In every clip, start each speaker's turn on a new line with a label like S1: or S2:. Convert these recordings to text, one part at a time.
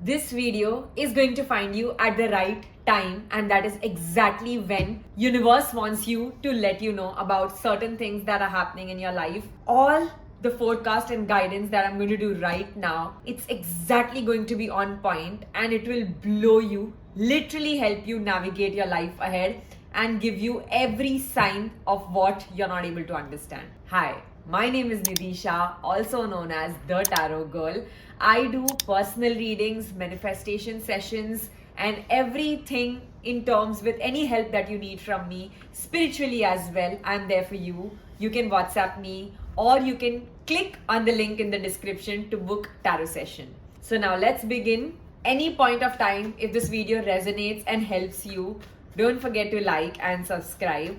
S1: This video is going to find you at the right time, and that is exactly when universe wants you to let you know about certain things that are happening in your life. All the forecast and guidance that I'm going to do right now, it's exactly going to be on point and it will blow you, literally help you navigate your life ahead and give you every sign of what you're not able to understand. Hi, my name is Nidisha, also known as the Tarot Girl. I do personal readings, manifestation sessions, and everything in terms with any help that you need from me, spiritually as well. I'm there for you. You can WhatsApp me or you can click on the link in the description to book tarot session. So now let's begin. Any point of time, if this video resonates and helps you, don't forget to like and subscribe.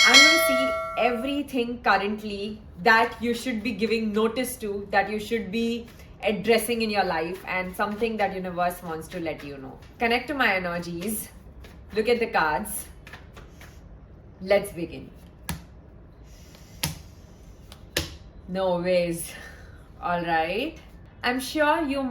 S1: I'm going to see everything currently that you should be giving notice to, that you should be addressing in your life, and something that universe wants to let you know. Connect to my energies. Look at the cards. Let's begin. No ways. All right. I'm sure you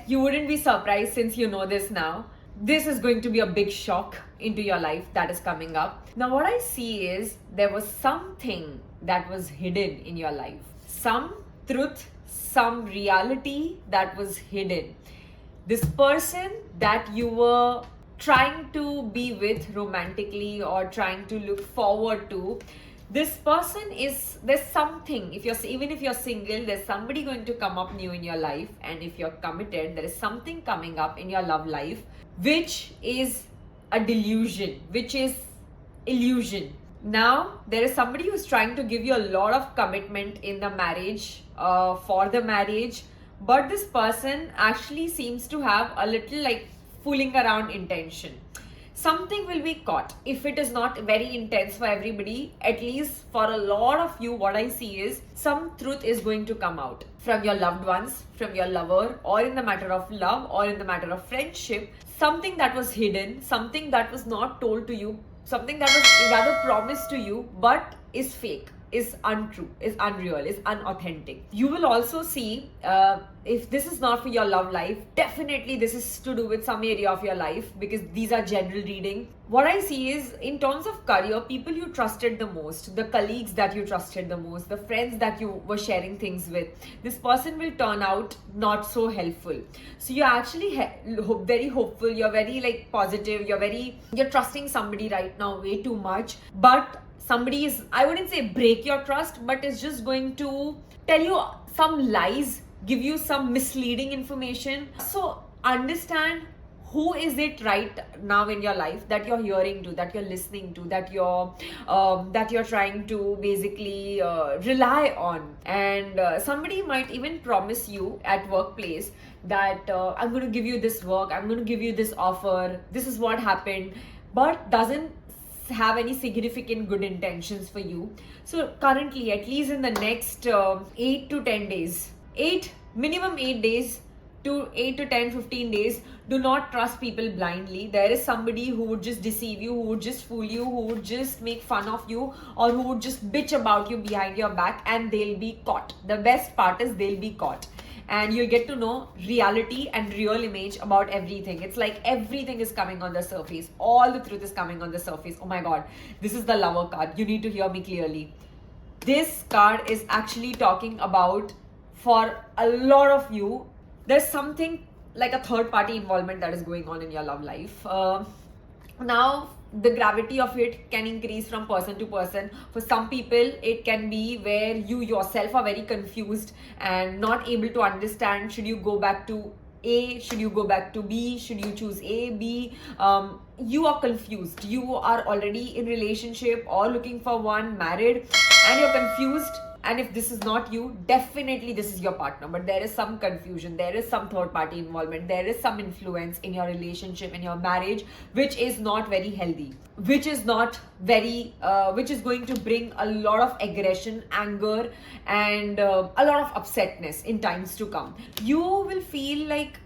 S1: you wouldn't be surprised since you know this now. This is going to be a big shock into your life that is coming up. Now, what I see is there was something that was hidden in your life. Some truth, some reality that was hidden. This person that you were trying to be with romantically or trying to look forward to, this person there's something, even if you're single, there's somebody going to come up new in your life, and if you're committed, there is something coming up in your love life which is a delusion, which is illusion. Now there is somebody who's trying to give you a lot of commitment in the marriage, for the marriage, but this person actually seems to have a little like fooling around intention. Something will be caught. If it is not very intense for everybody, at least for a lot of you, what I see is some truth is going to come out from your loved ones, from your lover, or in the matter of love, or in the matter of friendship. Something that was hidden, something that was not told to you, something that was rather promised to you, but is fake, is untrue, is unreal, is unauthentic. You will also see, if this is not for your love life, definitely this is to do with some area of your life, because these are general reading. What I see is, in terms of career, people you trusted the most, the colleagues that you trusted the most, the friends that you were sharing things with, this person will turn out not so helpful. So you're actually very hopeful, you're very positive, you're trusting somebody right now way too much, but somebody is, I wouldn't say break your trust, but is just going to tell you some lies, give you some misleading information. So understand who is it right now in your life that you're hearing to, that you're listening to, that you're trying to basically rely on. And somebody might even promise you at workplace that I'm going to give you this work, I'm going to give you this offer, this is what happened, but doesn't have any significant good intentions for you. So currently, at least in the next 8 to 10 days, minimum 8 days to 8 to 10, 15 days, do not trust people blindly. There is somebody who would just deceive you, who would just fool you, who would just make fun of you, or who would just bitch about you behind your back, and they'll be caught. The best part is they'll be caught. And you'll get to know reality and real image about everything. It's like everything is coming on the surface. All the truth is coming on the surface. Oh my God, this is the Lover card. You need to hear me clearly. This card is actually talking about, for a lot of you, there's something like a third party involvement that is going on in your love life. Now, the gravity of it can increase from person to person. For some people, it can be where you yourself are very confused and not able to understand, should you go back to A, should you go back to B, should you choose A, B? You are confused. You are already in relationship or looking for one, married, and you're confused. And if this is not you, definitely this is your partner. But there is some confusion, there is some third party involvement, there is some influence in your relationship, in your marriage, which is not very healthy, which is going to bring a lot of aggression, anger, and a lot of upsetness in times to come. You will feel like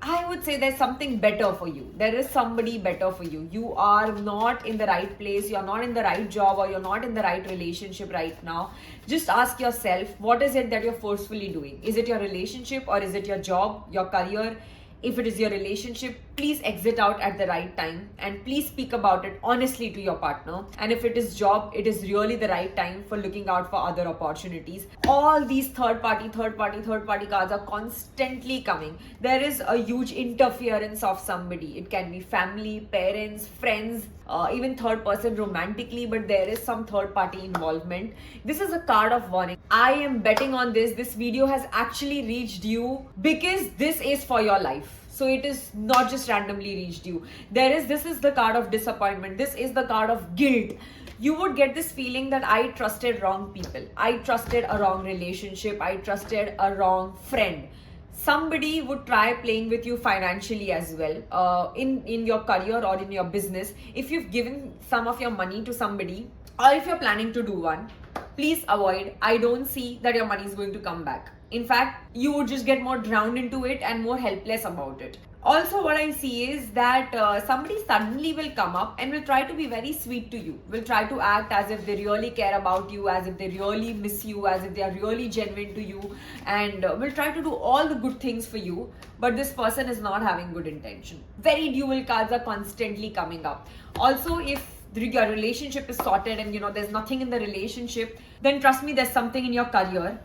S1: I would say there's something better for you. There is somebody better for you. You are not in the right place, you're not in the right job, or you're not in the right relationship right now. Just ask yourself, what is it that you're forcefully doing? Is it your relationship, or is it your job, your career? If it is your relationship, please exit out at the right time and please speak about it honestly to your partner. And if it is job, it is really the right time for looking out for other opportunities. All these third party cards are constantly coming. There is a huge interference of somebody. It can be family, parents, friends, even third person romantically, but there is some third party involvement. This is a card of warning. I am betting on this. This video has actually reached you because this is for your life. So it is not just randomly reached you. This is the card of disappointment. This is the card of guilt. You would get this feeling that I trusted wrong people. I trusted a wrong relationship. I trusted a wrong friend. Somebody would try playing with you financially as well, in your career or in your business. If you've given some of your money to somebody, or if you're planning to do one, please avoid. I don't see that your money is going to come back. In fact, you would just get more drowned into it and more helpless about it. Also, what I see is that somebody suddenly will come up and will try to be very sweet to you, will try to act as if they really care about you, as if they really miss you, as if they are really genuine to you, and will try to do all the good things for you. But this person is not having good intention. Very dual cards are constantly coming up. Also, if your relationship is sorted and there's nothing in the relationship, then trust me, there's something in your career.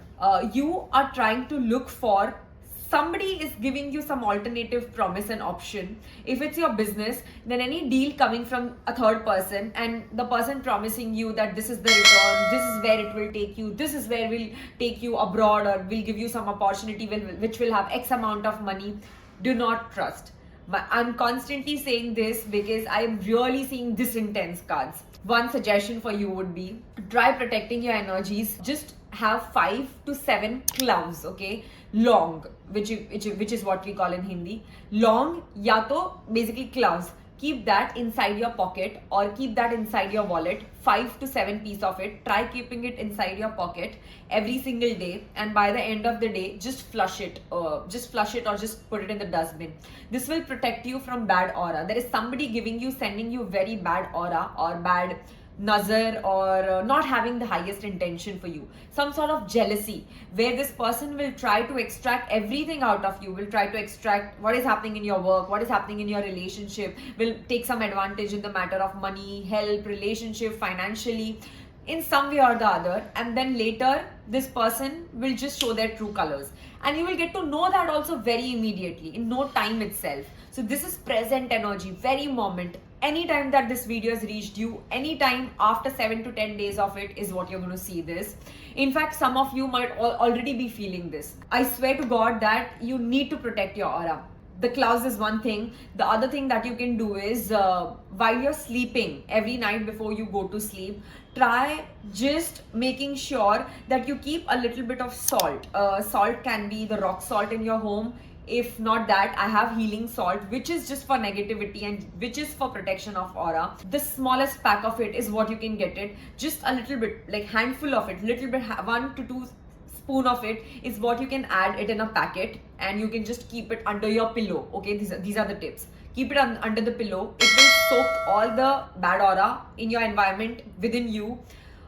S1: You are trying to look for, somebody is giving you some alternative promise and option. If it's your business, then any deal coming from a third person and the person promising you that this is the return, this is where it will take you, this is where we'll take you abroad, or we'll give you some opportunity which will have X amount of money, do not trust. I'm constantly saying this because I'm really seeing this intense cards. One suggestion for you would be, try protecting your energies. Just have 5 to 7 gloves, okay, long, which is what we call in Hindi long, ya to basically gloves. Keep that inside your pocket or keep that inside your wallet. 5 to 7 pieces of it. Try keeping it inside your pocket every single day, and by the end of the day, just flush it. Or just put it in the dustbin. This will protect you from bad aura. There is somebody sending you very bad aura or bad nazar, or not having the highest intention for you. Some sort of jealousy where this person will try to extract everything out of you, will try to extract what is happening in your work, what is happening in your relationship, will take some advantage in the matter of money, help, relationship, financially, in some way or the other. And then later, this person will just show their true colors. And you will get to know that also very immediately, in no time itself. So this is present energy, very moment. Anytime that this video has reached you, anytime after 7 to 10 days of it is what you're going to see this. In fact, some of you might already be feeling this. I swear to God that you need to protect your aura. The clouds is one thing. The other thing that you can do is, while you're sleeping, every night before you go to sleep, try just making sure that you keep a little bit of salt. Salt can be the rock salt in your home. If not that, I have healing salt, which is just for negativity and which is for protection of aura. The smallest pack of it is what you can get it. Just a little bit, like handful of it, little bit, 1 to 2 spoon of it is what you can add it in a packet, and you can just keep it under your pillow. Okay, these are the tips. Keep it under the pillow. It will soak all the bad aura in your environment within you.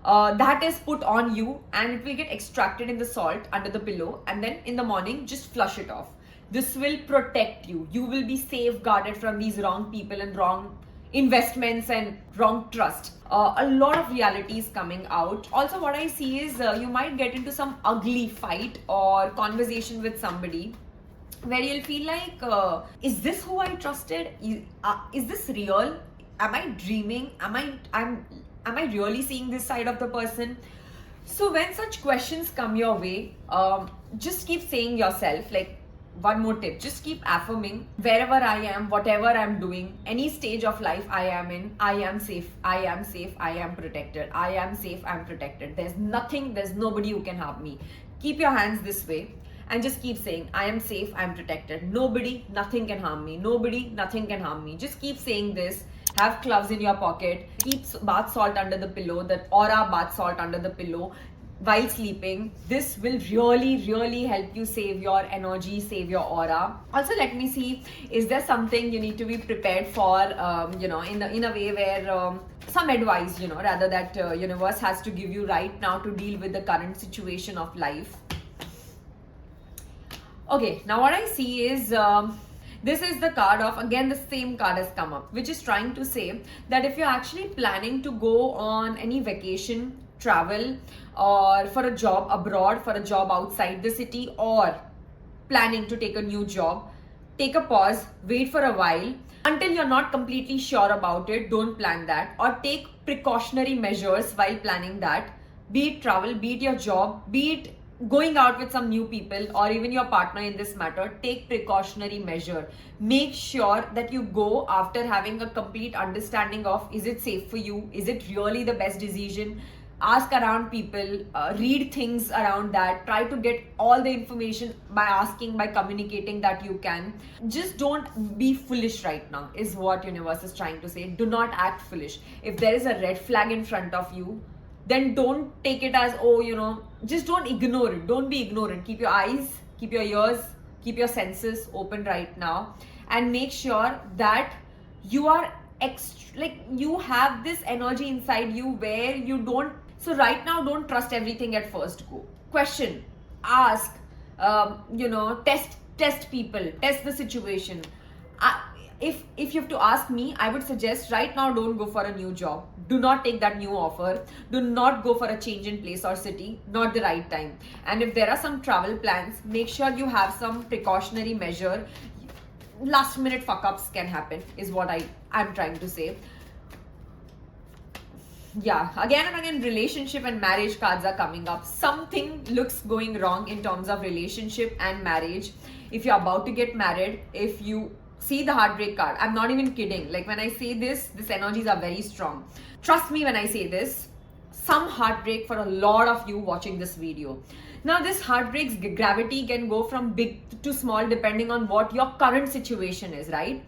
S1: That is put on you, and it will get extracted in the salt under the pillow, and then in the morning just flush it off. This will protect you. You will be safeguarded from these wrong people and wrong investments and wrong trust. A lot of reality is coming out. Also, what I see is you might get into some ugly fight or conversation with somebody where you'll feel like, is this who I trusted? Is this real? Am I dreaming? Am I really seeing this side of the person? So when such questions come your way, just keep saying yourself, like, one more tip, just keep affirming, wherever I am, whatever I'm doing, any stage of life I am in, I am safe, I am safe, I am protected, I am safe, I'm protected. There's nobody who can harm me. Keep your hands this way and just keep saying, I am safe, I'm protected. Nobody, nothing can harm me. Nobody, nothing can harm me. Just keep saying this. Have gloves in your pocket. Keep bath salt under the pillow, that aura bath salt under the pillow. while sleeping. This will really help you save your energy, save your aura. Also, let me see, is there something you need to be prepared for, in a way where some advice, rather that universe has to give you right now to deal with the current situation of life. Okay, now what I see is this is the card of, again, the same card has come up, which is trying to say that if you're actually planning to go on any vacation, travel, or for a job abroad, for a job outside the city, or planning to take a new job, take a pause, wait for a while. Until you're not completely sure about it, don't plan that, or take precautionary measures while planning that. Be it travel, be it your job, be it going out with some new people, or even your partner in this matter. Take precautionary measure. Make sure that you go after having a complete understanding of, is it safe for you? Is it really the best decision? Ask around people, read things around that, try to get all the information by asking, by communicating that you can. Just don't be foolish right now, is what universe is trying to say. Do not act foolish. If there is a red flag in front of you, then don't take it as, just don't ignore it. Don't be ignorant. Keep your eyes, keep your ears, keep your senses open right now, and make sure that you are you have this energy inside you where you don't. So right now, don't trust everything at first go. Question, ask, test people, test the situation. If you have to ask me, I would suggest right now, don't go for a new job. Do not take that new offer. Do not go for a change in place or city. Not the right time. And if there are some travel plans, make sure you have some precautionary measure. Last minute fuck ups can happen, is what I'm trying to say. Yeah, again and again, relationship and marriage cards are coming up. Something looks going wrong in terms of relationship and marriage. If you're about to get married, if you see the heartbreak card, I'm not even kidding. Like, when I say this energies are very strong. Trust me when I say this. Some heartbreak for a lot of you watching this video. Now, this heartbreak's gravity can go from big to small depending on what your current situation is, right?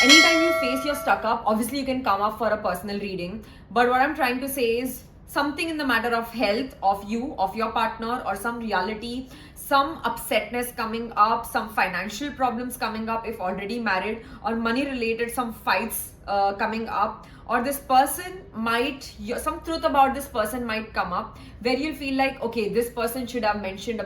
S1: Anytime you face you're stuck up, obviously you can come up for a personal reading. But what I'm trying to say is something in the matter of health of you, of your partner, or some reality, some upsetness coming up, some financial problems coming up if already married, or money related, some fights coming up, or this person might, some truth about this person might come up where you'll feel like, okay, this person should have mentioned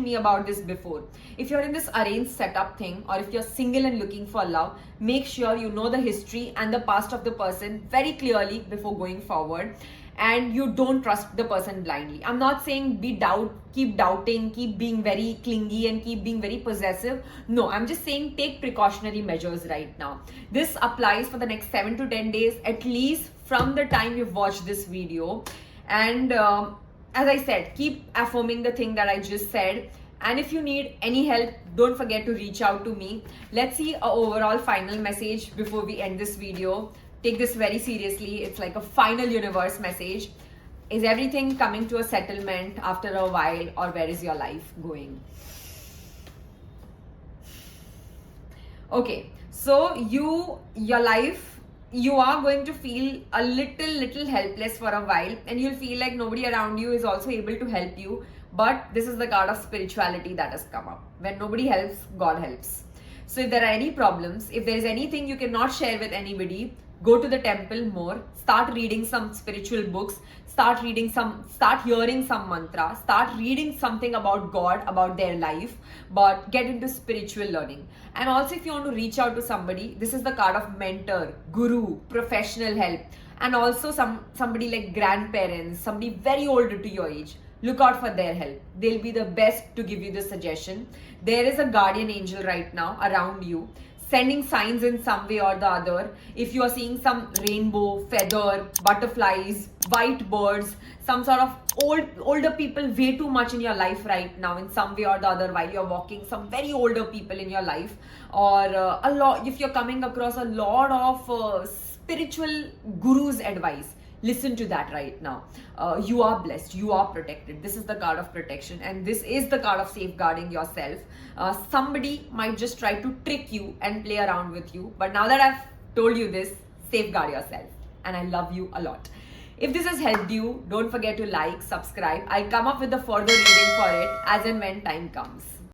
S1: me about this before. If you're in this arranged setup thing, or if you're single and looking for love, make sure you know the history and the past of the person very clearly before going forward. And you don't trust the person blindly. I'm not saying keep doubting, keep being very clingy, and keep being very possessive. No, I'm just saying take precautionary measures right now. This applies for the next 7 to 10 days, at least from the time you've watched this video. And as I said, keep affirming the thing that I just said. And if you need any help, don't forget to reach out to me. Let's see an overall final message before we end this video. Take this very seriously. It's like a final universe message. Is everything coming to a settlement after a while, or where is your life going? Okay, so your life, you are going to feel a little helpless for a while, and you'll feel like nobody around you is also able to help you. But this is the card of spirituality that has come up. When nobody helps, God helps. So if there are any problems, if there is anything you cannot share with anybody, go to the temple more, start reading some spiritual books, start hearing some mantra, start reading something about God, about their life, but get into spiritual learning. And also, if you want to reach out to somebody, this is the card of mentor, guru, professional help, and also somebody like grandparents, somebody very older to your age. Look out for their help. They'll be the best to give you the suggestion. There is a guardian angel right now around you, sending signs in some way or the other. If you are seeing some rainbow, feather, butterflies, white birds, some sort of older people way too much in your life right now in some way or the other while you're walking, some very older people in your life, or a lot, if you're coming across a lot of spiritual gurus' advice, listen to that right now. You are blessed. You are protected. This is the card of protection, and this is the card of safeguarding yourself. Somebody might just try to trick you and play around with you, but now that I've told you this, safeguard yourself. And I love you a lot. If this has helped you, don't forget to like, subscribe. I'll come up with the further reading for it as and when time comes.